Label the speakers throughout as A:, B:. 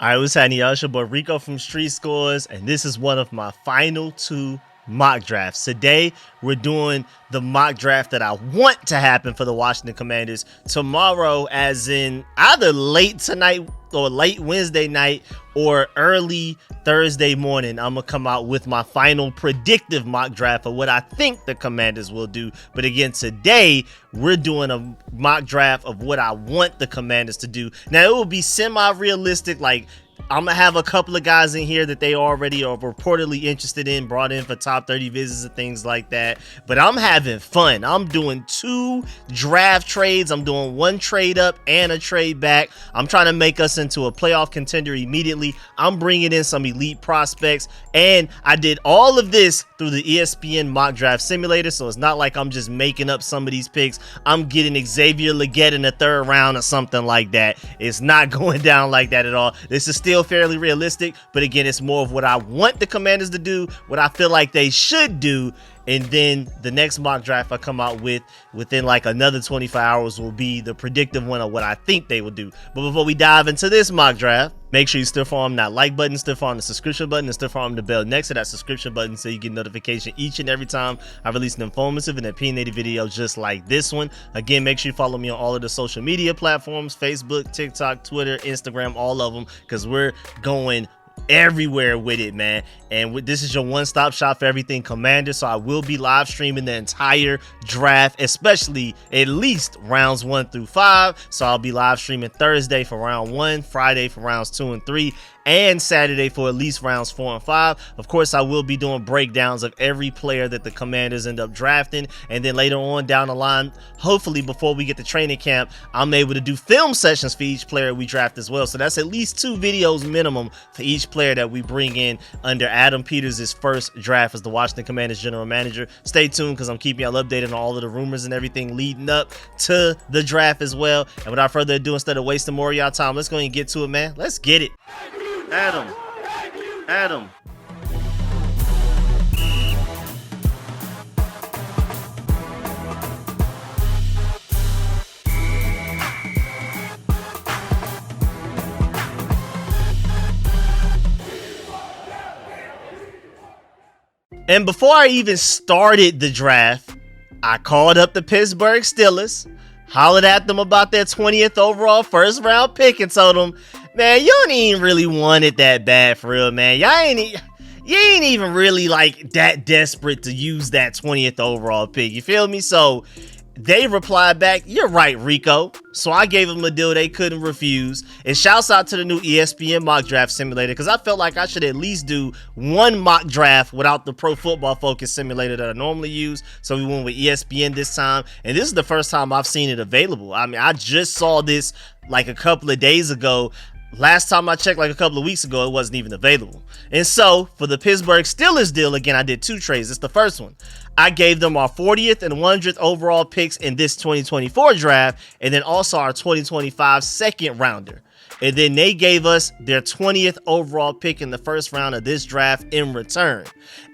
A: All right, what's happening, y'all? It's your boy Rico from RicoScores, and this is one of my final two mock drafts. Today, we're doing the mock draft that I want to happen for the Washington Commanders tomorrow, as in either late tonight or late Wednesday night or early Thursday morning. I'm going to come out with my final predictive mock draft of what I think the Commanders will do. But again, today, we're doing a mock draft of what I want the Commanders to do. Now, it will be semi-realistic, like I'm going to have a couple of guys in here that they already are reportedly interested in, brought in for top 30 visits and things like that. But I'm having fun. I'm doing 2 draft trades. I'm doing 1 trade up and a trade back. I'm trying to make us into a playoff contender immediately. I'm bringing in some elite prospects. And I did all of this through the ESPN mock draft simulator. So it's not like I'm just making up some of these picks. I'm getting Xavier Legette in the 3rd round or something like that. It's not going down like that at all. This is still fairly realistic, but again, it's more of what I want the Commanders to do, what I feel like they should do, and then the next mock draft I come out with within like another 25 hours will be the predictive one of what I think they will do. But before we dive into this mock draft, make sure you still farm that like button, still farm the subscription button, and still farm the bell next to that subscription button so you get notification each and every time I release an informative and opinionated video just like this one. Again, make sure you follow me on all of the social media platforms, Facebook, TikTok, Twitter, Instagram, all of them, because we're going everywhere with it, man. And this is your one-stop shop for everything Commander. So I will be live streaming the entire draft, especially at least rounds 1 through 5. So I'll be live streaming Thursday for round 1, Friday for rounds 2 and 3, and Saturday for at least rounds 4 and 5. Of course, I will be doing breakdowns of every player that the Commanders end up drafting. And then later on down the line, hopefully before we get to training camp, I'm able to do film sessions for each player we draft as well. So that's at least 2 videos minimum for each player that we bring in under Adam Peters' first draft as the Washington Commanders general manager. Stay tuned, because I'm keeping y'all updated on all of the rumors and everything leading up to the draft as well. And without further ado, instead of wasting more of y'all time, let's go ahead and get to it, man. Let's get it. Adam. And before I even started the draft, I called up the Pittsburgh Steelers, hollered at them about their 20th overall first round pick, and told them, man, you don't even really want it that bad for real, man. You ain't even really like that desperate to use that 20th overall pick. You feel me? So they replied back, you're right, Rico. So I gave them a deal they couldn't refuse. And shouts out to the new ESPN mock draft simulator, because I felt like I should at least do 1 mock draft without the Pro Football Focus simulator that I normally use. So we went with ESPN this time. And this is the first time I've seen it available. I mean, I just saw this like a couple of days ago. Last time I checked, like a couple of weeks ago, it wasn't even available. And so for the Pittsburgh Steelers deal, again, I did 2 trades. It's the first one. I gave them our 40th and 100th overall picks in this 2024 draft, and then also our 2025 second rounder. And then they gave us their 20th overall pick in the first round of this draft in return.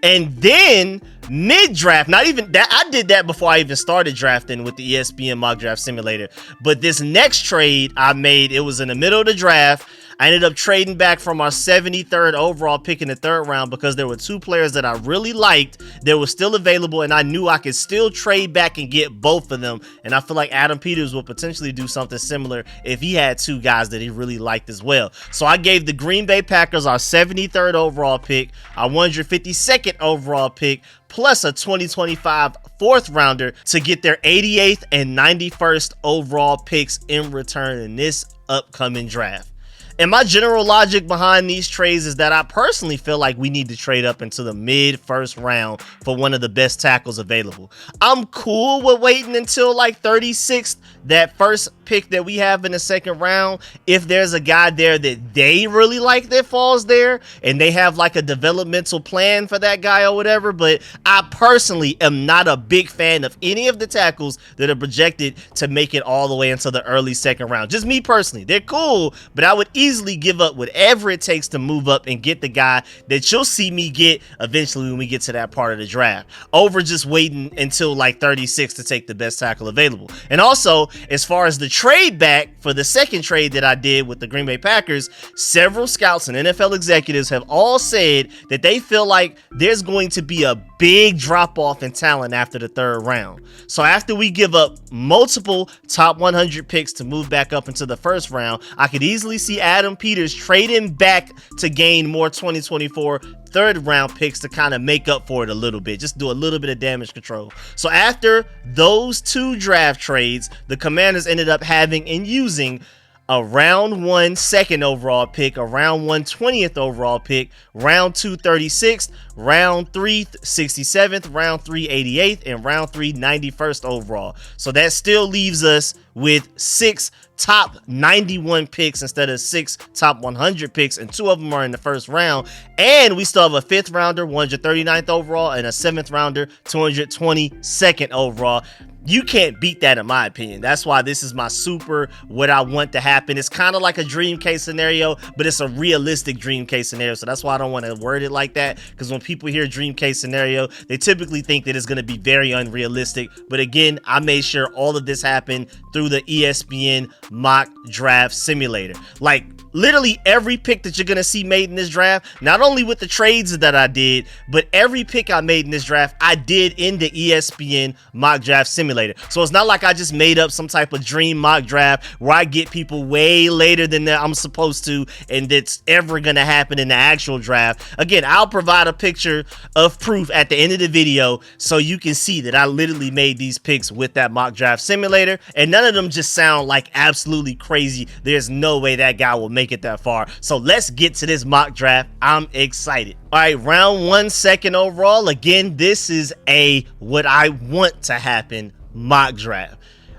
A: And then mid-draft, not even that, I did that before I even started drafting with the ESPN mock draft simulator. But this next trade I made, it was in the middle of the draft. I ended up trading back from our 73rd overall pick in the 3rd round because there were 2 players that I really liked that were still available, and I knew I could still trade back and get both of them. And I feel like Adam Peters would potentially do something similar if he had 2 guys that he really liked as well. So I gave the Green Bay Packers our 73rd overall pick, our 152nd overall pick, plus a 2025 4th rounder to get their 88th and 91st overall picks in return in this upcoming draft. And my general logic behind these trades is that I personally feel like we need to trade up into the mid-first round for one of the best tackles available. I'm cool with waiting until like 36th, that first pick that we have in the 2nd round, if there's a guy there that they really like that falls there, and they have like a developmental plan for that guy or whatever. But I personally am not a big fan of any of the tackles that are projected to make it all the way into the early 2nd round. Just me personally. They're cool, but I would easily give up whatever it takes to move up and get the guy that you'll see me get eventually when we get to that part of the draft, over just waiting until like 36 to take the best tackle available. And also, as far as the trade back for the second trade that I did with the Green Bay Packers, several scouts and NFL executives have all said that they feel like there's going to be a big drop off in talent after the third round. So after we give up multiple top 100 picks to move back up into the first round, I could easily see Adam Peters trading back to gain more 2024 third round picks to kind of make up for it a little bit, just do a little bit of damage control. So after those two draft trades, the Commanders ended up having and using a round 1 second overall pick, a round 1 20th overall pick, round 2 36th, round 3 67th, round 3 88th, and round 3 91st overall. So that still leaves us with 6 top 91 picks instead of 6 top 100 picks, and 2 of them are in the first round. And we still have a 5th rounder, 139th overall, and a 7th rounder, 222nd overall. You can't beat that in my opinion. That's why this is my super what I want to happen. It's kind of like a dream case scenario, but it's a realistic dream case scenario. So that's why I don't want to word it like that, because when people hear dream case scenario, they typically think that it's going to be very unrealistic. But again, I made sure all of this happened through the ESPN mock draft simulator. Like literally every pick that you're going to see made in this draft, not only with the trades that I did, but every pick I made in this draft, I did in the ESPN mock draft simulator. So it's not like I just made up some type of dream mock draft where I get people way later than I'm supposed to, and that's ever going to happen in the actual draft. Again, I'll provide a picture of proof at the end of the video so you can see that I literally made these picks with that mock draft simulator, and none of them just sound like absolutely crazy. There's no way that guy will make it that far. So let's get to this mock draft. I'm excited. All right, round 1 second overall. Again, this is a what I want to happen mock draft.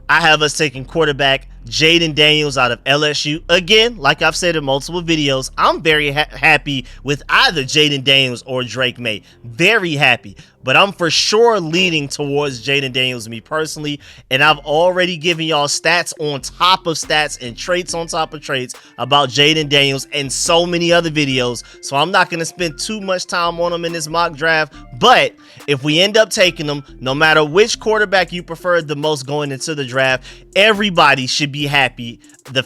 A: I have us taking quarterback Jayden Daniels out of LSU. Again, like I've said in multiple videos, I'm very happy with either Jayden Daniels or Drake Maye. Very happy. But I'm for sure leaning towards Jayden Daniels, me personally. And I've already given y'all stats on top of stats and traits on top of traits about Jayden Daniels and so many other videos. So I'm not going to spend too much time on him in this mock draft. But if we end up taking him, no matter which quarterback you prefer the most going into the draft, everybody should be happy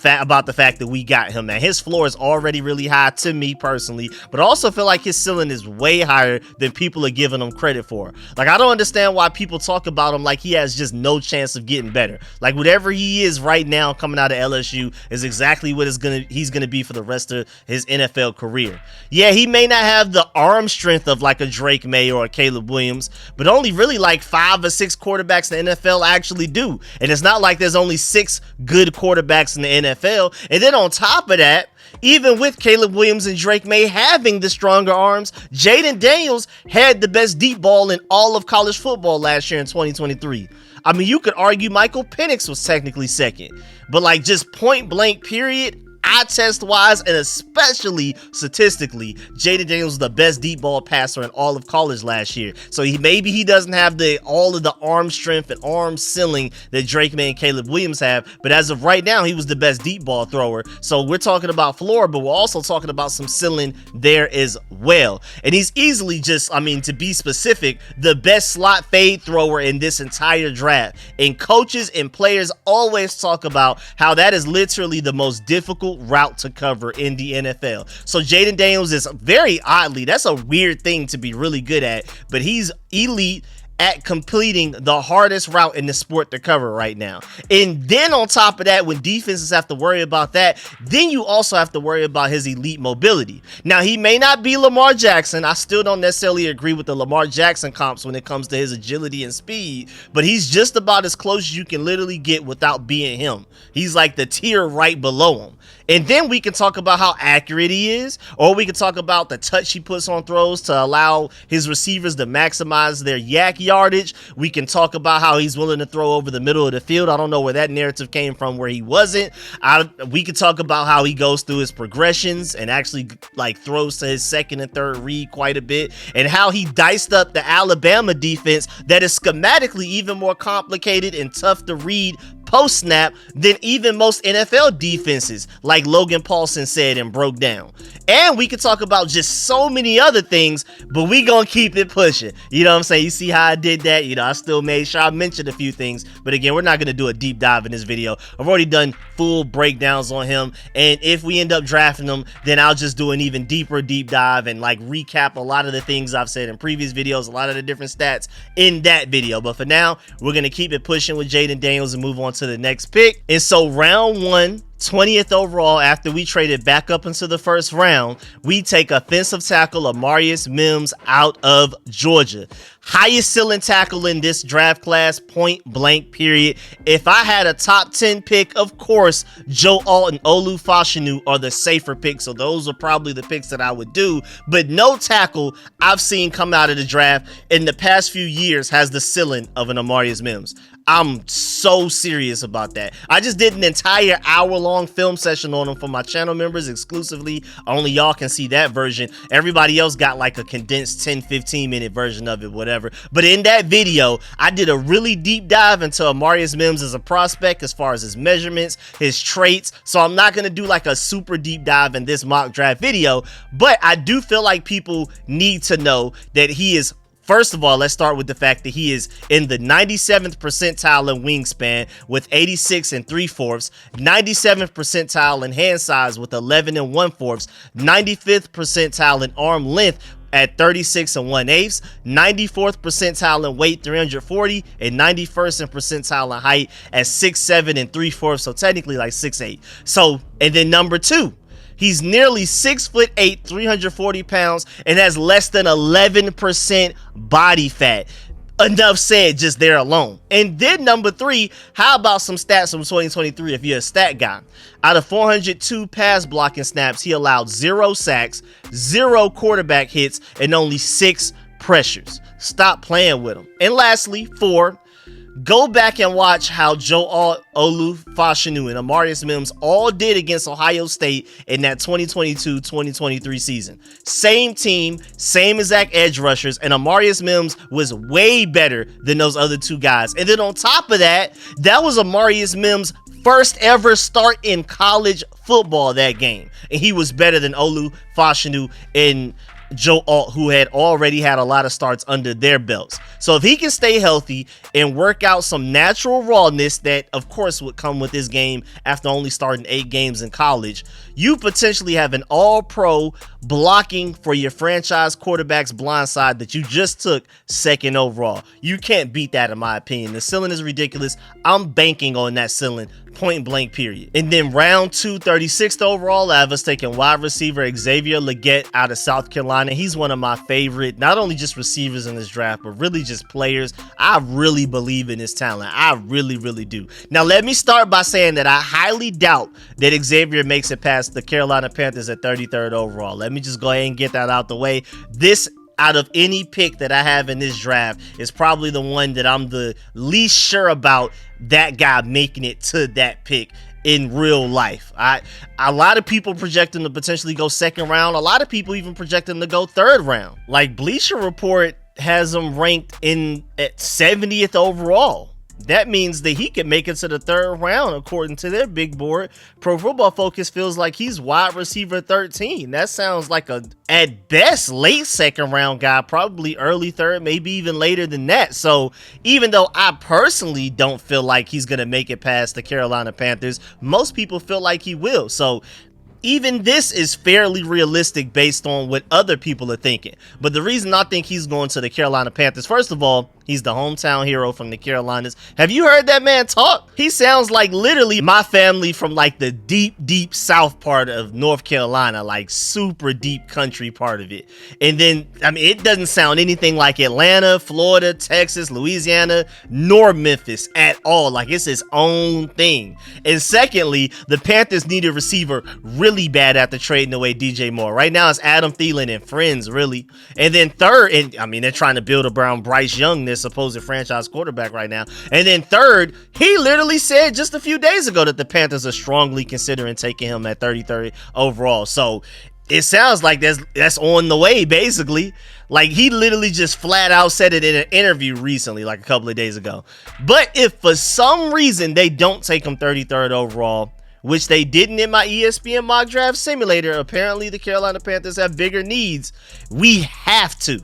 A: about the fact that we got him. Now, his floor is already really high to me personally, but I also feel like his ceiling is way higher than people are giving him credit for. Like, I don't understand why people talk about him like he has just no chance of getting better. Like, whatever he is right now coming out of LSU is exactly what he's gonna be for the rest of his NFL career. Yeah, he may not have the arm strength of like a Drake Maye or a Caleb Williams, but only really like 5 or 6 quarterbacks in the NFL actually do. And it's not like there's only 6 good quarterbacks in the NFL. And then on top of that, even with Caleb Williams and Drake Maye having the stronger arms, Jayden Daniels had the best deep ball in all of college football last year in 2023. I mean, you could argue Michael Penix was technically second, but like just point blank period, eye test wise, and especially statistically, Jayden Daniels was the best deep ball passer in all of college last year. So maybe he doesn't have all of the arm strength and arm ceiling that Drake Maye and Caleb Williams have, but as of right now, he was the best deep ball thrower. So we're talking about floor, but we're also talking about some ceiling there as well. And he's easily just, I mean, to be specific, the best slot fade thrower in this entire draft. And coaches and players always talk about how that is literally the most difficult route to cover in the NFL. So Jayden Daniels is very oddly, that's a weird thing to be really good at, but he's elite at completing the hardest route in the sport to cover right now. And then on top of that, when defenses have to worry about that, then you also have to worry about his elite mobility. Now, he may not be Lamar Jackson. I still don't necessarily agree with the Lamar Jackson comps when it comes to his agility and speed, but he's just about as close as you can literally get without being him. He's like the tier right below him. And then we can talk about how accurate he is, or we can talk about the touch he puts on throws to allow his receivers to maximize their yak yardage. We can talk about how he's willing to throw over the middle of the field. I don't know where that narrative came from where he wasn't. We could talk about how he goes through his progressions and actually like throws to his second and third read quite a bit, and how he diced up the Alabama defense that is schematically even more complicated and tough to read post-snap than even most NFL defenses, like Logan Paulson said and broke down. And we could talk about just so many other things, but we gonna keep it pushing. You know what I'm saying? You see how I did that? You know, I still made sure I mentioned a few things, but again, we're not gonna do a deep dive in this video. I've already done full breakdowns on him, and if we end up drafting him, then I'll just do an even deeper deep dive and like recap a lot of the things I've said in previous videos, a lot of the different stats in that video. But for now, we're gonna keep it pushing with Jayden Daniels and move on to the next pick. And so round 1, 20th overall, after we traded back up into the first round, we take offensive tackle Amarius Mims out of Georgia. Highest ceiling tackle in this draft class, point blank period. If I had a top 10 pick, of course, Joe Alt and Olu Fashanu are the safer picks, so those are probably the picks that I would do. But no tackle I've seen come out of the draft in the past few years has the ceiling of an Amarius Mims. I'm so serious about that. I just did an entire hour-long film session on him for my channel members exclusively. Only y'all can see that version. Everybody else got like a condensed 10-15 minute version of it, whatever. But in that video, I did a really deep dive into Amarius Mims as a prospect as far as his measurements, his traits. So I'm not going to do like a super deep dive in this mock draft video, but I do feel like people need to know that he is. First of all, let's start with the fact that he is in the 97th percentile in wingspan with 86 3/4, 97th percentile in hand size with 11 1/4, 95th percentile in arm length at 36 1/8, 94th percentile in weight 340, and 91st in percentile in height at 6'7 3/4, so technically like 6'8. So, and then number 2, he's nearly 6'8", 340 pounds, and has less than 11% body fat. Enough said just there alone. And then number 3, how about some stats from 2023 if you're a stat guy? Out of 402 pass blocking snaps, he allowed 0 sacks, 0 quarterback hits, and only 6 pressures. Stop playing with him. And lastly, 4, go back and watch how Joe Alt, Olu Fashanu, and Amarius Mims all did against Ohio State in that 2022-2023 season. Same team, same exact edge rushers, and Amarius Mims was way better than those other 2 guys. And then on top of that, that was Amarius Mims' first ever start in college football that game. And he was better than Olu Fashanu and Joe Alt, who had already had a lot of starts under their belts. So if he can stay healthy and work out some natural rawness that of course would come with this game after only starting 8 games in college, you potentially have an all-pro blocking for your franchise quarterback's blind side that you just took 2nd overall. You can't beat that in my opinion. The ceiling is ridiculous. I'm banking on that ceiling, point blank period. And then round 2, 36th overall, I have us taking wide receiver Xavier Legette out of South Carolina. He's one of my favorite, not only just receivers in this draft, but really just players. I really believe in his talent. I really, really do. Now, let me start by saying that I highly doubt that Xavier makes it past the Carolina Panthers at 33rd overall. Let me just go ahead and get that out the way. This, out of any pick that I have in this draft, is probably the one that I'm the least sure about that guy making it to that pick in real life. A lot of people project him to potentially go 2nd round. A lot of people even project him to go 3rd round. Like Bleacher Report has him ranked in at 70th overall. That means that he could make it to the 3rd round according to their big board. Pro Football Focus feels like he's wide receiver 13. That sounds like a, at best, late 2nd round guy, probably early 3rd, maybe even later than that. So even though I personally don't feel like he's going to make it past the Carolina Panthers, most people feel like he will. So even this is fairly realistic based on what other people are thinking. But the reason I think he's going to the Carolina Panthers, first of all, he's the hometown hero from the Carolinas. Have you heard that man talk? He sounds like literally my family from like the deep, deep south part of North Carolina, like super deep country part of it. And then, I mean, it doesn't sound anything like Atlanta, Florida, Texas, Louisiana, nor Memphis at all. Like it's his own thing. And secondly, the Panthers need a receiver really bad after trading away DJ Moore. Right now it's Adam Thielen and friends, really. And then third, and I mean, they're trying to build around Bryce Young, their supposed franchise quarterback right now. And then third, he literally said just a few days ago that the Panthers are strongly considering taking him at 33rd overall. So It sounds like that's on the way, basically. Like, he literally just flat out said it in an interview recently, like a couple of days ago. But if for some reason they don't take him 33rd overall, which they didn't in my ESPN mock draft simulator, apparently the Carolina Panthers have bigger needs. We have to.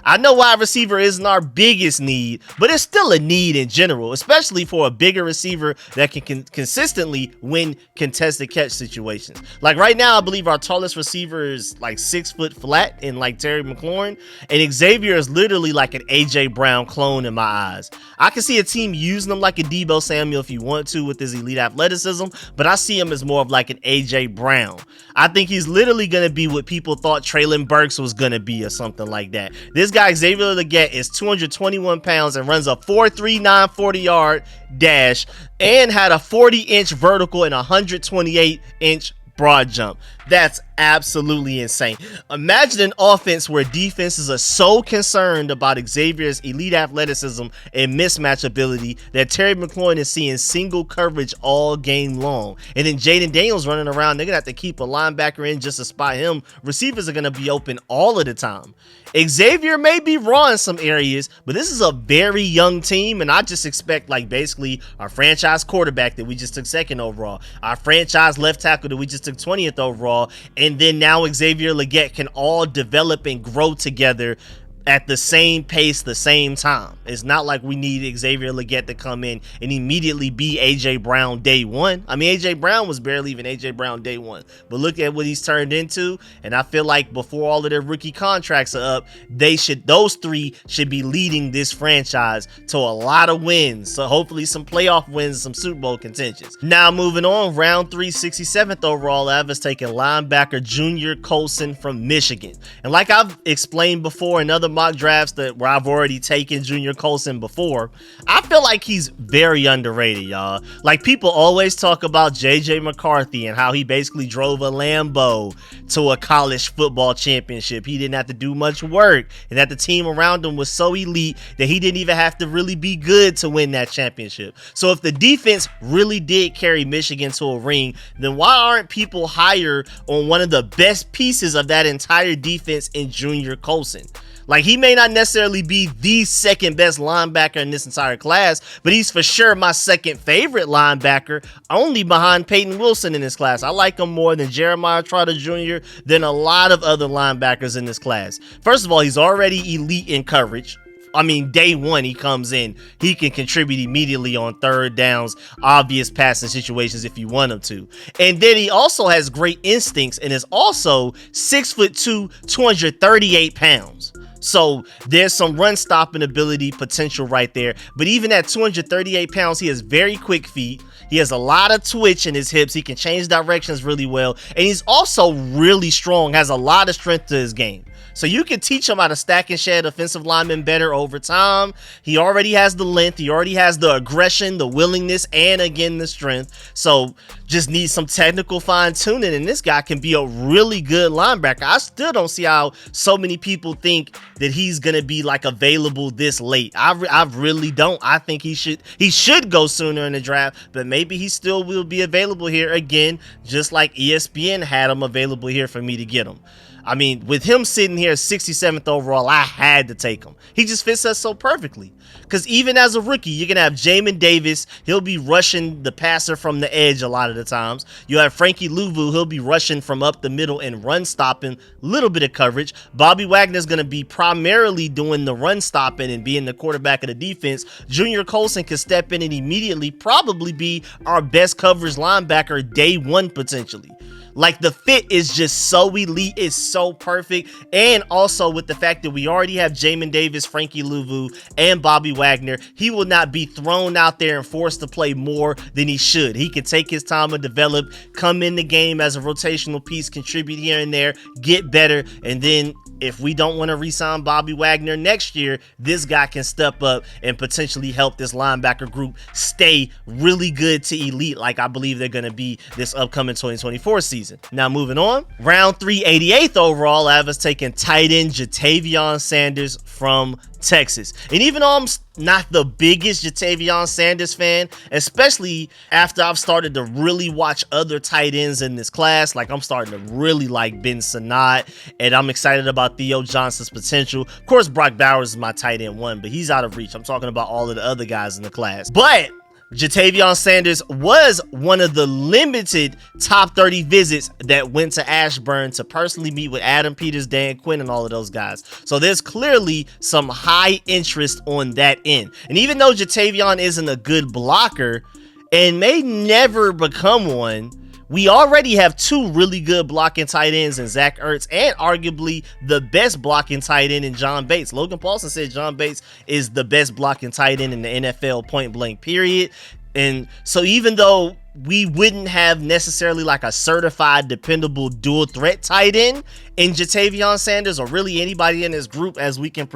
A: I know wide receiver isn't our biggest need, but it's still a need in general, especially for a bigger receiver that can consistently win contested catch situations. Like right now, I believe our tallest receiver is like 6 foot flat in like Terry McLaurin, and Xavier is literally like an AJ Brown clone in my eyes. I can see a team using him like a Deebo Samuel if you want to with his elite athleticism, but I see him as more of like an AJ Brown. I think he's literally going to be what people thought Treylon Burks was going to be or something like that. This guy, Xavier Legette, is 221 pounds and runs a 4.39 40-yard dash and had a 40-inch vertical and 128-inch broad jump. That's absolutely insane. Imagine an offense where defenses are so concerned about Xavier's elite athleticism and mismatch ability that Terry McLaurin is seeing single coverage all game long. And then Jayden Daniels running around, they're going to have to keep a linebacker in just to spy him. Receivers are going to be open all of the time. Xavier may be raw in some areas, but this is a very young team, and I just expect like basically our franchise quarterback that we just took 2nd overall, our franchise left tackle that we just took 20th overall, and then now Xavier Legette can all develop and grow together at the same pace, the same time. It's not like we need Xavier Legette to come in and immediately be AJ Brown day one. I mean, AJ Brown was barely even AJ Brown day one, but look at what he's turned into. And I feel like before all of their rookie contracts are up, those three should be leading this franchise to a lot of wins. So hopefully some playoff wins, some Super Bowl contentions. Now moving on, round 3, 67th overall, I was taking linebacker Junior Colson from Michigan. And like I've explained before in other mock drafts where I've already taken Junior Colson before, I feel like he's very underrated, y'all. Like, people always talk about JJ McCarthy and how he basically drove a Lambo to a college football championship. He didn't have to do much work, and that the team around him was so elite that he didn't even have to really be good to win that championship. So if the defense really did carry Michigan to a ring, then why aren't people higher on one of the best pieces of that entire defense in Junior Colson? Like, he may not necessarily be the second best linebacker in this entire class, but he's for sure my second favorite linebacker, only behind Peyton Wilson in this class. I like him more than Jeremiah Trotter Jr., than a lot of other linebackers in this class. First of all, he's already elite in coverage. I mean, day one, he comes in, he can contribute immediately on third downs, obvious passing situations if you want him to. And then he also has great instincts and is also 6'2", 238 pounds. So there's some run stopping ability potential right there. But even at 238 pounds, he has very quick feet. He has a lot of twitch in his hips. He can change directions really well. And he's also really strong, has a lot of strength to his game. So you can teach him how to stack and shed offensive linemen better over time. He already has the length. He already has the aggression, the willingness, and again, the strength. So just needs some technical fine tuning. And this guy can be a really good linebacker. I still don't see how so many people think that he's going to be like available this late. I really don't. I think he should go sooner in the draft, but maybe he still will be available here again, just like ESPN had him available here for me to get him. I mean, with him sitting here 67th overall, I had to take him. He just fits us so perfectly. Because even as a rookie, you're going to have Jamin Davis. He'll be rushing the passer from the edge a lot of the times. You have Frankie Louvu. He'll be rushing from up the middle and run stopping, little bit of coverage. Bobby Wagner's going to be primarily doing the run stopping and being the quarterback of the defense. Junior Colson can step in and immediately probably be our best coverage linebacker day one potentially. Like, the fit is just so elite. It's so perfect. And also with the fact that we already have Jamin Davis, Frankie Louvu, and Bobby Wagner, he will not be thrown out there and forced to play more than he should. He can take his time and develop, come in the game as a rotational piece, contribute here and there, get better, and then if we don't want to re-sign Bobby Wagner next year, this guy can step up and potentially help this linebacker group stay really good to elite like I believe they're going to be this upcoming 2024 season. Now moving on, round 3, 88th overall, I was taking tight end Jatavion Sanders from Texas. And even though I'm not the biggest Ja'Tavion Sanders fan, especially after I've started to really watch other tight ends in this class, like I'm starting to really like Ben Sinnott, and I'm excited about Theo Johnson's potential. Of course, Brock Bowers is my tight end 1, but he's out of reach. I'm talking about all of the other guys in the class. But Ja'Tavion Sanders was one of the limited top 30 visits that went to Ashburn to personally meet with Adam Peters, Dan Quinn, and all of those guys. So there's clearly some high interest on that end. And even though Ja'Tavion isn't a good blocker and may never become one, we already have 2 really good blocking tight ends in Zach Ertz and arguably the best blocking tight end in John Bates. Logan Paulson said John Bates is the best blocking tight end in the NFL, point blank, period. And so even though we wouldn't have necessarily like a certified dependable dual threat tight end in Ja'Tavion Sanders, or really anybody in this group as we can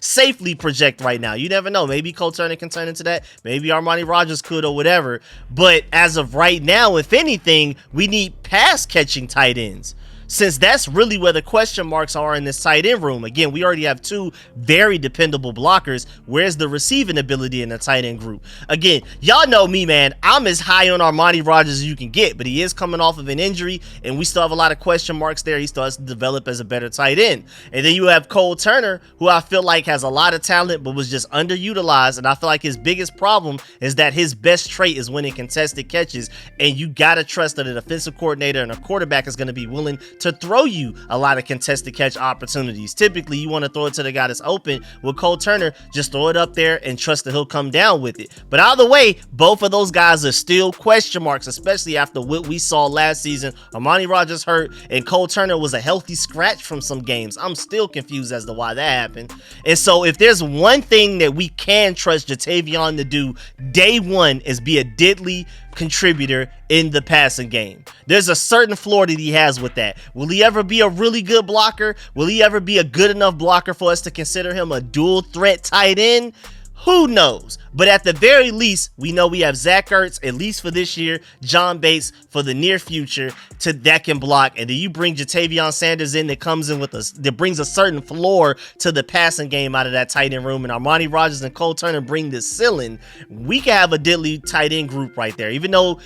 A: safely project right now. You never know. Maybe Cole Turner can turn into that. Maybe Armani Rogers could, or whatever. But as of right now, if anything, we need pass catching tight ends, since that's really where the question marks are in this tight end room. Again, we already have 2 very dependable blockers. Where's the receiving ability in the tight end group? Again, y'all know me, man. I'm as high on Armani Rogers as you can get, but he is coming off of an injury, and we still have a lot of question marks there. He still has to develop as a better tight end. And then you have Cole Turner, who I feel like has a lot of talent, but was just underutilized. And I feel like his biggest problem is that his best trait is winning contested catches, and you got to trust that a defensive coordinator and a quarterback is going to be willing to throw you a lot of contested catch opportunities. Typically, you want to throw it to the guy that's open. With Cole Turner, just throw it up there and trust that he'll come down with it. But either way, both of those guys are still question marks, especially after what we saw last season. Armani Rogers hurt, and Cole Turner was a healthy scratch from some games. I'm still confused as to why that happened. And so if there's one thing that we can trust Ja'Tavion to do day 1 is be a deadly contributor in the passing game. There's a certain floor that he has with that. Will he ever be a really good blocker? Will he ever be a good enough blocker for us to consider him a dual threat tight end? Who knows? But at the very least, we know we have Zach Ertz, at least for this year, John Bates for the near future, that can block. And then you bring Ja'Tavion Sanders in that brings a certain floor to the passing game out of that tight end room. And Armani Rogers and Cole Turner bring this ceiling. We can have a deadly tight end group right there. Even though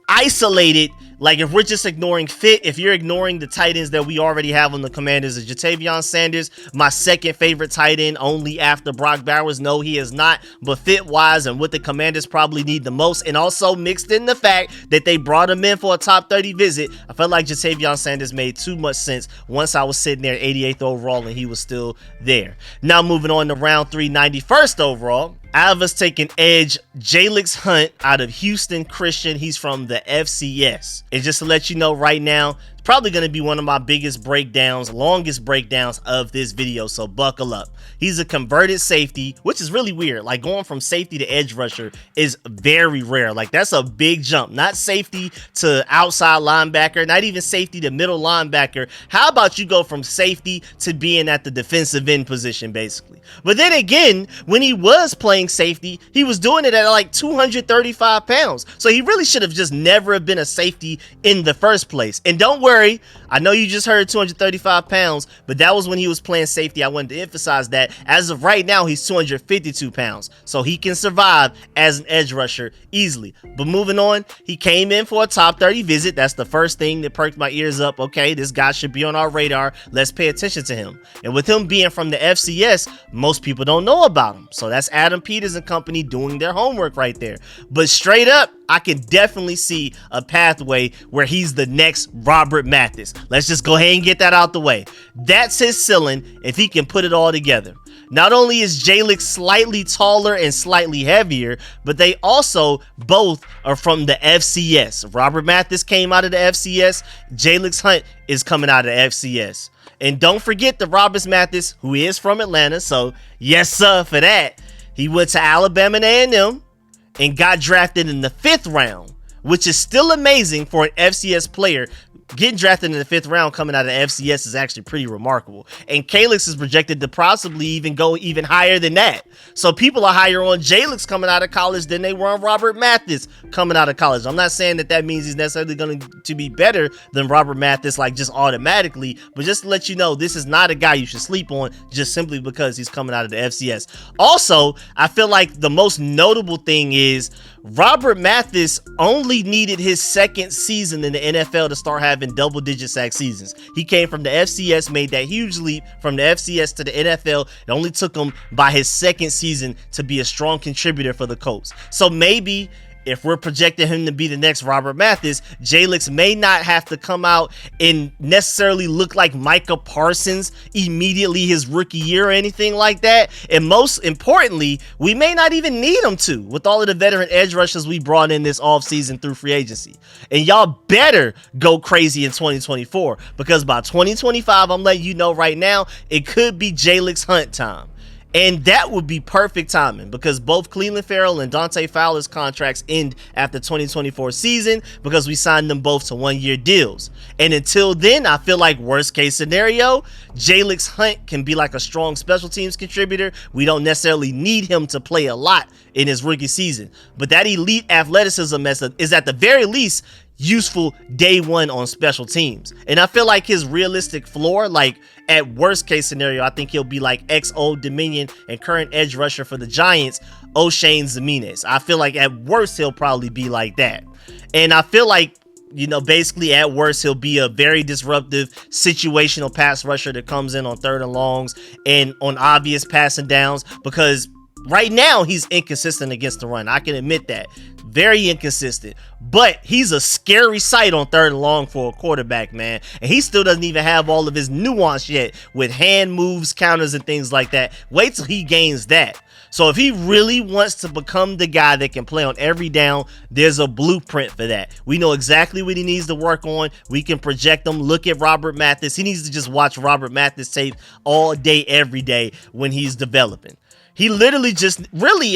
A: isolated, like if we're just ignoring fit, if you're ignoring the tight ends that we already have on the Commanders, is Ja'Tavion Sanders my second favorite tight end, only after Brock Bowers? No, he is not. But fit wise and what the Commanders probably need the most, and also mixed in the fact that they brought him in for a top 30 visit, I felt like Ja'Tavion Sanders made too much sense once I was sitting there 88th overall and he was still there. Now moving on to round 3, 91st overall. I have us taking edge Jaylen Hunt out of Houston Christian. He's from the FCS. And just to let you know right now, it's probably going to be one of my biggest breakdowns, longest breakdowns of this video, so buckle up. He's a converted safety, which is really weird. Like going from safety to edge rusher is very rare. Like that's a big jump. Not safety to outside linebacker, not even safety to middle linebacker. How about you go from safety to being at the defensive end position, basically? But then again, when he was playing safety, he was doing it at like 235 pounds. So he really should have just never been a safety in the first place. And don't worry, I know you just heard 235 pounds, but that was when he was playing safety. I wanted to emphasize that. As of right now, he's 252 pounds. So he can survive as an edge rusher easily. But moving on, he came in for a top 30 visit. That's the first thing that perked my ears up. Okay, this guy should be on our radar. Let's pay attention to him. And with him being from the FCS, most people don't know about him. So that's Adam Peters and company doing their homework right there. But straight up, I can definitely see a pathway where he's the next Robert Mathis. Let's just go ahead and get that out the way. That's his ceiling if he can put it all together. Not only is Jaylen slightly taller and slightly heavier, but they also both are from the FCS. Robert Mathis came out of the FCS. Jaylen Hunt is coming out of the FCS. And don't forget the Robert Mathis, who is from Atlanta. So yes, sir, for that. He went to Alabama and A&M and got drafted in the 5th round, which is still amazing for an FCS player. getting drafted in the 5th round coming out of FCS is actually pretty remarkable. And Calix is projected to possibly even go even higher than that. So people are higher on Jalix coming out of college than they were on Robert Mathis coming out of college. I'm not saying that that means he's necessarily going to be better than Robert Mathis, like just automatically, but just to let you know, this is not a guy you should sleep on just simply because he's coming out of the FCS. Also, I feel like the most notable thing is Robert Mathis only needed his 2nd season in the NFL to start having double-digit sack seasons. He came from the FCS, made that huge leap from the FCS to the NFL. It only took him by his 2nd season to be a strong contributor for the Colts. So maybe if we're projecting him to be the next Robert Mathis, Jalix may not have to come out and necessarily look like Micah Parsons immediately his rookie year or anything like that. And most importantly, we may not even need him to with all of the veteran edge rushers we brought in this offseason through free agency. And y'all better go crazy in 2024 because by 2025, I'm letting you know right now, it could be Jalix Hunt time. And that would be perfect timing because both Cleveland Farrell and Dante Fowler's contracts end after 2024 season because we signed them both to 1-year deals. And until then, I feel like worst case scenario, Jalix Hunt can be like a strong special teams contributor. We don't necessarily need him to play a lot in his rookie season, but that elite athleticism is at the very least useful day one on special teams. And I feel like his realistic floor, like at worst case scenario, I think he'll be like ex-Old Dominion and current edge rusher for the Giants, O'Shane Ximines. I feel like at worst he'll probably be like that. And I feel like, you know, basically at worst he'll be a very disruptive situational pass rusher that comes in on 3rd and longs and on obvious passing downs because right now he's inconsistent against the run. I can admit that. Very inconsistent, but he's a scary sight on 3rd and long for a quarterback, man. And he still doesn't even have all of his nuance yet with hand moves, counters, and things like that. Wait till he gains that. So if he really wants to become the guy that can play on every down, there's a blueprint for that. We know exactly what he needs to work on. We can project him. Look at Robert Mathis. He needs to just watch Robert Mathis tape all day, every day when he's developing. He literally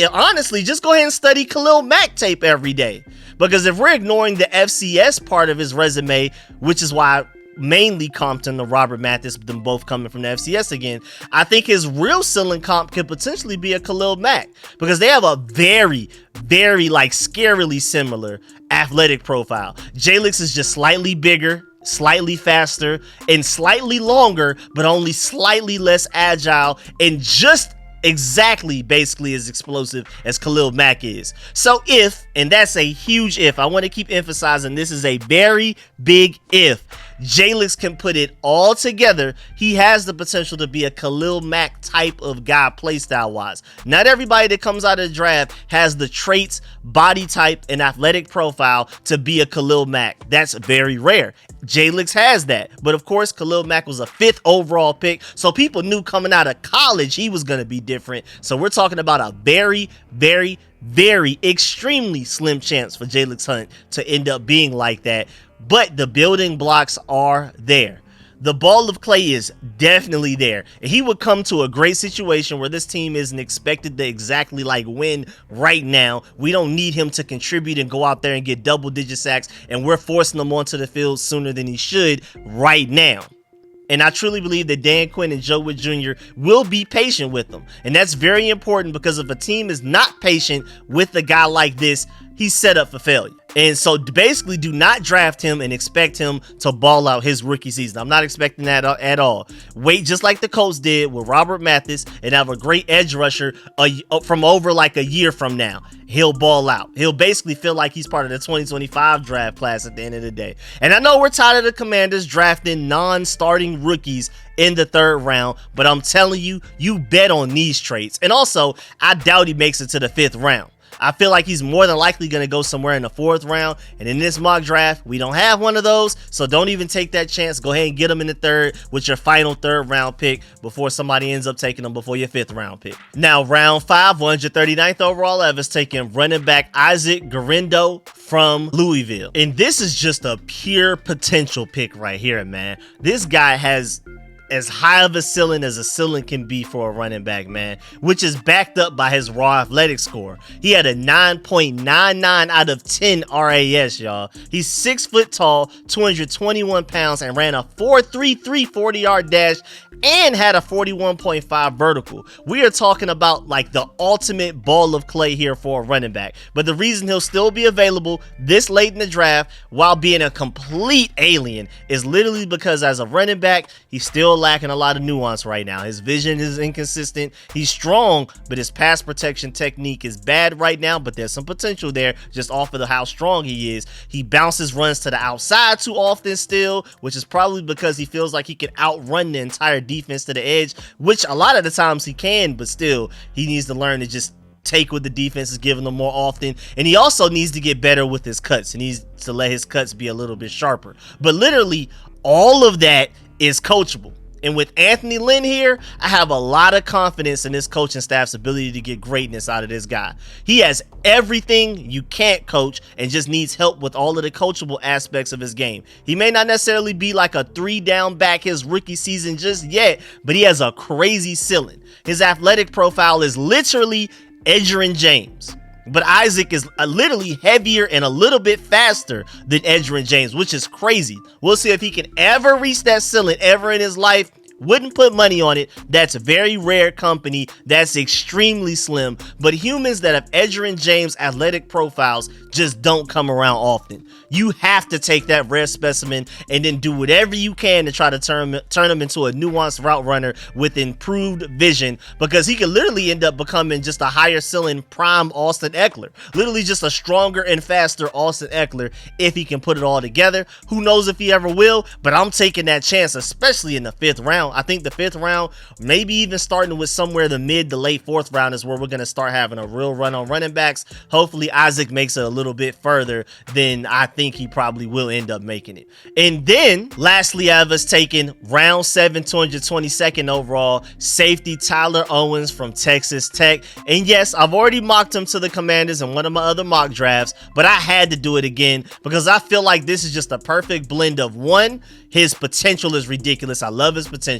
A: honestly, just go ahead and study Khalil Mack tape every day. Because if we're ignoring the FCS part of his resume, which is why I mainly comped him to Robert Mathis, them both coming from the FCS again, I think his real ceiling comp could potentially be a Khalil Mack. Because they have a very, very, like, scarily similar athletic profile. Jalix is just slightly bigger, slightly faster, and slightly longer, but only slightly less agile, and just exactly basically as explosive as Khalil Mack is. So if, and that's a huge if, I want to keep emphasizing this is a very big if, Jalix can put it all together, he has the potential to be a Khalil Mack type of guy playstyle wise. Not everybody that comes out of the draft has the traits, body type, and athletic profile to be a Khalil Mack. That's very rare. Jalix has that. But of course, Khalil Mack was a 5th overall pick, so people knew coming out of college he was going to be different. So we're talking about a very, very, very extremely slim chance for Jalix Hunt to end up being like that. But the building blocks are there. The ball of clay is definitely there. And he would come to a great situation where this team isn't expected to exactly like win right now. We don't need him to contribute and go out there and get double-digit sacks, and we're forcing him onto the field sooner than he should right now. And I truly believe that Dan Quinn and Joe Witt Jr. will be patient with him. And that's very important because if a team is not patient with a guy like this, he's set up for failure. And so basically do not draft him and expect him to ball out his rookie season. I'm not expecting that at all. Wait, just like the Colts did with Robert Mathis, and have a great edge rusher from over like a year from now. He'll ball out. He'll basically feel like he's part of the 2025 draft class at the end of the day. And I know we're tired of the Commanders drafting non-starting rookies in the 3rd round, but I'm telling you, you bet on these traits. And also, I doubt he makes it to the 5th round. I feel like he's more than likely going to go somewhere in the 4th round. And in this mock draft, we don't have one of those. So don't even take that chance. Go ahead and get him in the 3rd with your final 3rd round pick before somebody ends up taking him before your 5th round pick. Now, round 5, 139th overall Evans taking running back Isaac Gideon from Louisville. And this is just a pure potential pick right here, man. This guy has as high of a ceiling as a ceiling can be for a running back, man, which is backed up by his raw athletic score. He had a 9.99 out of 10 RAS, y'all. He's 6 foot tall, 221 pounds, and ran a 4.33 40-yard dash and had a 41.5 vertical. We are talking about like the ultimate ball of clay here for a running back. But the reason he'll still be available this late in the draft while being a complete alien is literally because as a running back, he's still lacking a lot of nuance right now. His vision is inconsistent. He's strong, but his pass protection technique is bad right now, but there's some potential there just off of how strong he is. He bounces runs to the outside too often still, which is probably because he feels like he can outrun the entire defense to the edge, which a lot of the times he can, but still he needs to learn to just take what the defense is giving him more often. And he also needs to get better with his cuts. He needs to let his cuts be a little bit sharper. But literally all of that is coachable. And with Anthony Lynn here, I have a lot of confidence in this coaching staff's ability to get greatness out of this guy. He has everything you can't coach and just needs help with all of the coachable aspects of his game. He may not necessarily be like a 3-down back his rookie season just yet, but he has a crazy ceiling. His athletic profile is literally Edgerrin James. But Isaac is literally heavier and a little bit faster than Edgerrin James, which is crazy. We'll see if he can ever reach that ceiling ever in his life. Wouldn't put money on it. That's a very rare company. That's extremely slim. But humans that have Edgerrin James athletic profiles just don't come around often. You have to take that rare specimen and then do whatever you can to try to turn him into a nuanced route runner with improved vision, because he could literally end up becoming just a higher ceiling prime Austin Eckler. Literally just a stronger and faster Austin Eckler if he can put it all together. Who knows if he ever will, but I'm taking that chance, especially in the 5th round. I think the 5th round, maybe even starting with somewhere the mid to late 4th round, is where we're going to start having a real run on running backs. Hopefully Isaac makes it a little bit further than I think he probably will end up making it. And then lastly, I have us taking round 7, 222nd overall, safety Tyler Owens from Texas Tech. And yes, I've already mocked him to the Commanders in one of my other mock drafts, but I had to do it again because I feel like this is just a perfect blend of, one, his potential is ridiculous. I love his potential.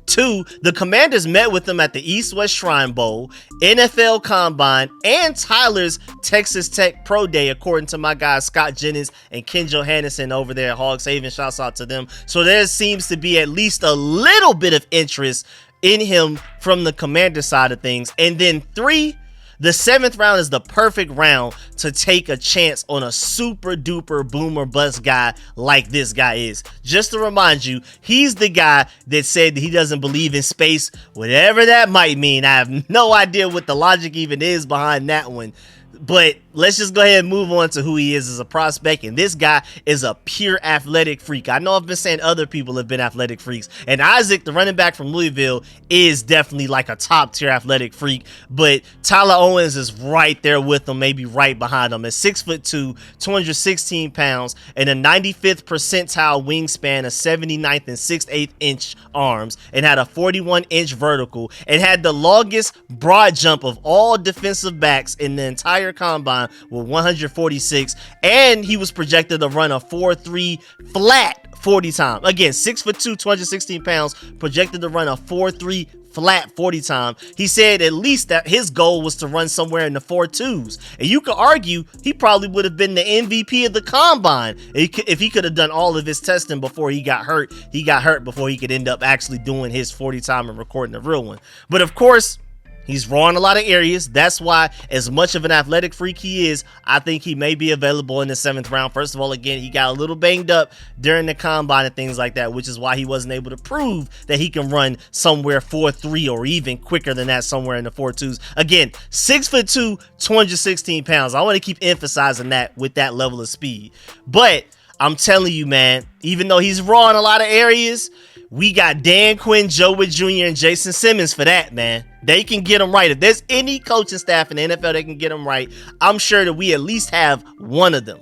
A: 2, the Commanders met with him at the East-West Shrine Bowl, NFL Combine, and Tyler's Texas Tech Pro Day, according to my guys Scott Jennings and Ken Johannesson over there at Hogs Haven. Shouts out to them. So there seems to be at least a little bit of interest in him from the Commander side of things. And then 3, the 7th round is the perfect round to take a chance on a super duper boomer bust guy like this guy is. Just to remind you, he's the guy that said that he doesn't believe in space, whatever that might mean. I have no idea what the logic even is behind that one. But let's just go ahead and move on to who he is as a prospect. And this guy is a pure athletic freak. I know I've been saying other people have been athletic freaks. And Isaac, the running back from Louisville, is definitely like a top tier athletic freak. But Tyler Owens is right there with him, maybe right behind him. At 6'2", 216 pounds, and a 95th percentile wingspan, a 79th and 6/8 inch arms, and had a 41-inch vertical, and had the longest broad jump of all defensive backs in the entire combine with 146, and he was projected to run a 4.3 flat 40 time. Again, 6'2", 216 pounds, projected to run a 4.3 flat 40 time. He said at least that his goal was to run somewhere in the 4.2s. And you could argue he probably would have been the MVP of the combine if he could have done all of his testing before he got hurt. He got hurt before he could end up actually doing his 40 time and recording the real one. But of course, he's raw in a lot of areas. That's why, as much of an athletic freak he is, I think he may be available in the 7th round. First of all, again, he got a little banged up during the combine and things like that, which is why he wasn't able to prove that he can run somewhere 4.3 or even quicker than that, somewhere in the 4.2s. Again, 6'2", 216 pounds. I want to keep emphasizing that with that level of speed. But I'm telling you, man, even though he's raw in a lot of areas, we got Dan Quinn, Joe Witt Jr., and Jason Simmons for that, man. They can get him right. If there's any coaching staff in the NFL that can get him right, I'm sure that we at least have one of them.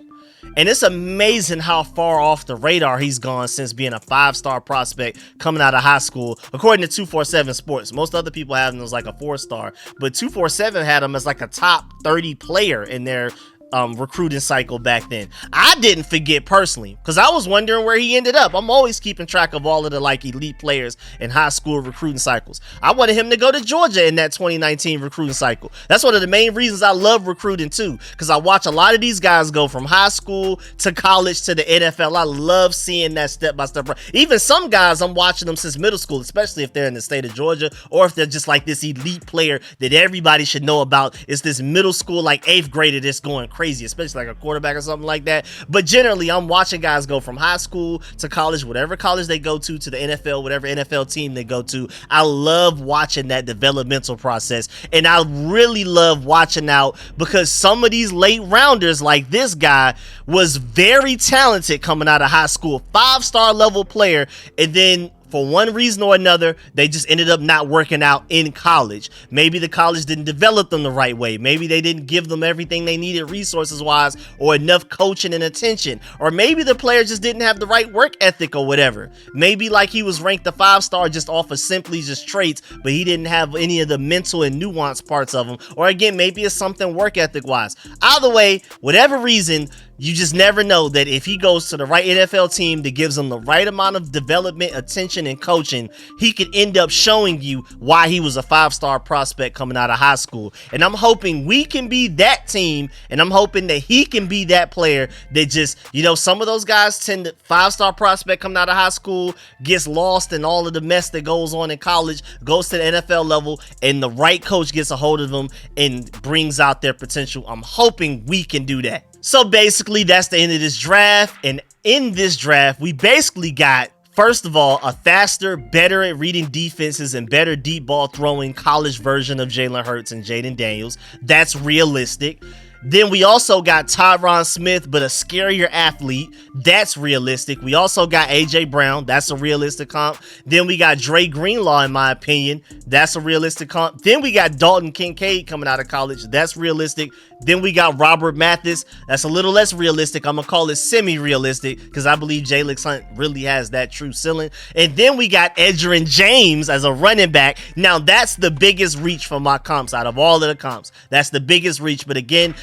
A: And it's amazing how far off the radar he's gone since being a 5-star prospect coming out of high school, according to 247 Sports. Most other people have him as like a 4-star, but 247 had him as like a top 30 player in their recruiting cycle back then. I didn't forget personally, because I was wondering where he ended up. I'm always keeping track of all of the like elite players in high school recruiting cycles. I wanted him to go to Georgia in that 2019 recruiting cycle. That's one of the main reasons I love recruiting too, because I watch a lot of these guys go from high school to college to the NFL. I love seeing that step-by-step. Even some guys, I'm watching them since middle school, especially if they're in the state of Georgia, or if they're just like this elite player that everybody should know about. It's this middle school, like 8th grader that's going crazy, especially like a quarterback or something like that. But generally, I'm watching guys go from high school to college, whatever college they go to the NFL, whatever NFL team they go to. I love watching that developmental process, and I really love watching out because some of these late rounders, like this guy, was very talented coming out of high school, 5-star level player, and then for one reason or another, they just ended up not working out in college. Maybe the college didn't develop them the right way. Maybe they didn't give them everything they needed resources-wise or enough coaching and attention. Or maybe the player just didn't have the right work ethic or whatever. Maybe like he was ranked a 5-star just off of simply just traits, but he didn't have any of the mental and nuanced parts of them. Or again, maybe it's something work ethic-wise. Either way, whatever reason, you just never know that if he goes to the right NFL team that gives him the right amount of development, attention, and coaching, he could end up showing you why he was a 5-star prospect coming out of high school. And I'm hoping we can be that team, and I'm hoping that he can be that player that just, you know, some of those guys tend to, 5-star prospect coming out of high school, gets lost in all of the mess that goes on in college, goes to the NFL level, and the right coach gets a hold of them and brings out their potential. I'm hoping we can do that. So basically, that's the end of this draft. And in this draft, we basically got, first of all, a faster, better at reading defenses and better deep ball throwing college version of Jalen Hurts and Jayden Daniels. That's realistic. Then we also got Tyron Smith, but a scarier athlete. That's realistic. We also got AJ Brown. That's a realistic comp. Then we got Dre Greenlaw, in my opinion. That's a realistic comp. Then we got Dalton Kincaid coming out of college. That's realistic. Then we got Robert Mathis. That's a little less realistic. I'm going to call it semi-realistic because I believe Jalen Hunt really has that true ceiling. And then we got Edgerrin James as a running back. Now, that's the biggest reach for my comps out of all of the comps. That's the biggest reach. But again,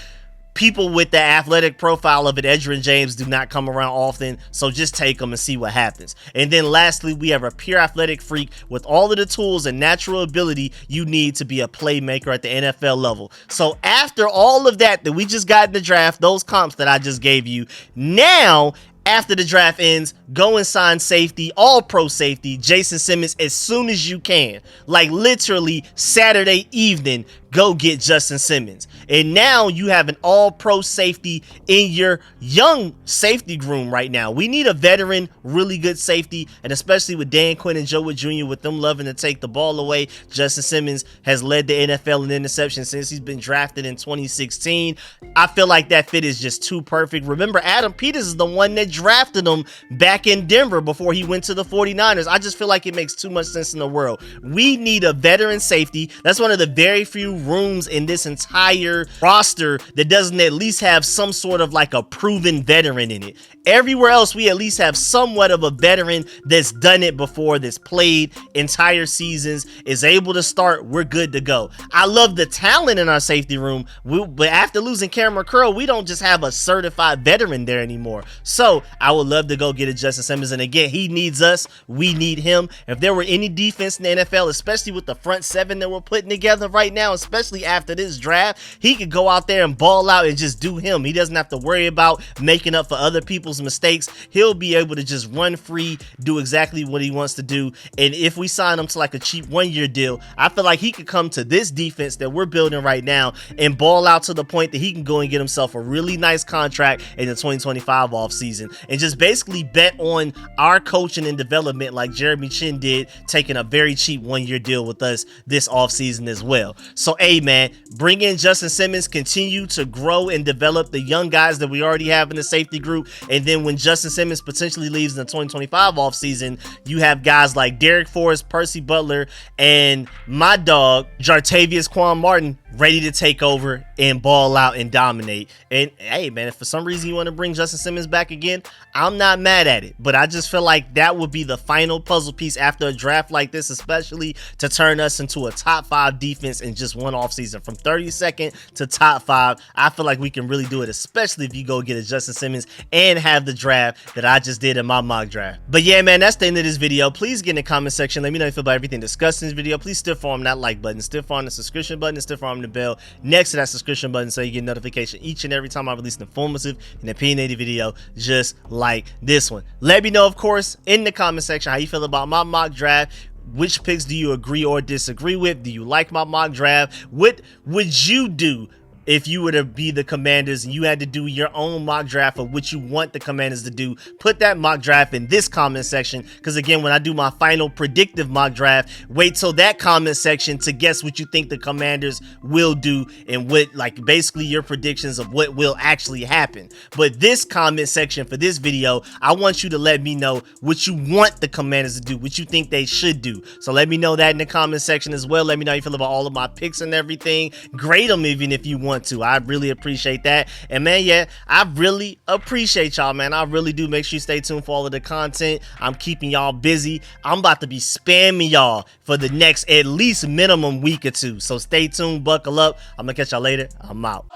A: people with the athletic profile of an Edgerrin James do not come around often, so just take them and see what happens. And then lastly, we have a pure athletic freak with all of the tools and natural ability you need to be a playmaker at the NFL level. So after all of that we just got in the draft, those comps that I just gave you, now after the draft ends, go and sign safety, all pro safety, Jason Simmons, as soon as you can. Like literally Saturday evening, go get Justin Simmons. And now you have an all pro safety in your young safety room right now. We need a veteran, really good safety, and especially with Dan Quinn and Joe Wood Jr., with them loving to take the ball away. Justin Simmons has led the NFL in interceptions since he's been drafted in 2016. I feel like that fit is just too perfect. Remember, Adam Peters is the one that drafted him back in Denver before he went to the 49ers. I just feel like it makes too much sense in the world. We need a veteran safety. That's one of the very few rooms in this entire roster that doesn't at least have some sort of like a proven veteran in it. Everywhere else, we at least have somewhat of a veteran that's done it before, that's played entire seasons, is able to start. We're good to go. I love the talent in our safety room, but after losing Cameron Curl, we don't just have a certified veteran there anymore. So I would love to go get a Justin Simmons, and again, he needs us, we need him. If there were any defense in the NFL, especially with the front seven that we're putting together right now, especially after this draft, he could go out there and ball out and just do him. He doesn't have to worry about making up for other people's mistakes. He'll be able to just run free, do exactly what he wants to do. And if we sign him to like a cheap 1-year deal, I feel like he could come to this defense that we're building right now and ball out to the point that he can go and get himself a really nice contract in the 2025 offseason and just basically bet on our coaching and development like Jeremy Chin did, taking a very cheap 1-year deal with us this offseason as well. So, hey man, bring in Justin Simmons, continue to grow and develop the young guys that we already have in the safety group, and then when Justin Simmons potentially leaves in the 2025 offseason, you have guys like Derek Forrest, Percy Butler, and my dog, Jartavius Quan Martin, ready to take over and ball out and dominate. And hey, man, if for some reason you want to bring Justin Simmons back again, I'm not mad at it. But I just feel like that would be the final puzzle piece after a draft like this, especially to turn us into a top 5 defense in just one offseason. From 32nd to top 5, I feel like we can really do it, especially if you go get a Justin Simmons and have the draft that I just did in my mock draft. But yeah, man, that's the end of this video. Please get in the comment section. Let me know how you feel about everything discussed in this video. Please stiff arm that like button, stiff arm the subscription button, and stiff arm the bell next to that subscription button so you get notification each and every time I release an informative and opinionated video just like this one. Let me know, of course, in the comment section how you feel about my mock draft. Which picks do you agree or disagree with? Do you like my mock draft? What would you do if you were to be the Commanders and you had to do your own mock draft of what you want the Commanders to do? Put that mock draft in this comment section, because again, when I do my final predictive mock draft, wait till that comment section to guess what you think the Commanders will do and what, like, basically your predictions of what will actually happen. But this comment section for this video, I want you to let me know what you want the Commanders to do, what you think they should do. So let me know that in the comment section as well. Let me know how you feel about all of my picks and everything. Grade them even if you want to. I really appreciate that. And man, yeah, I really appreciate y'all, man. I really do. Make sure you stay tuned for all of the content. I'm keeping y'all busy. I'm about to be spamming y'all for the next at least minimum week or two. So stay tuned, buckle up. I'm gonna catch y'all later. I'm out.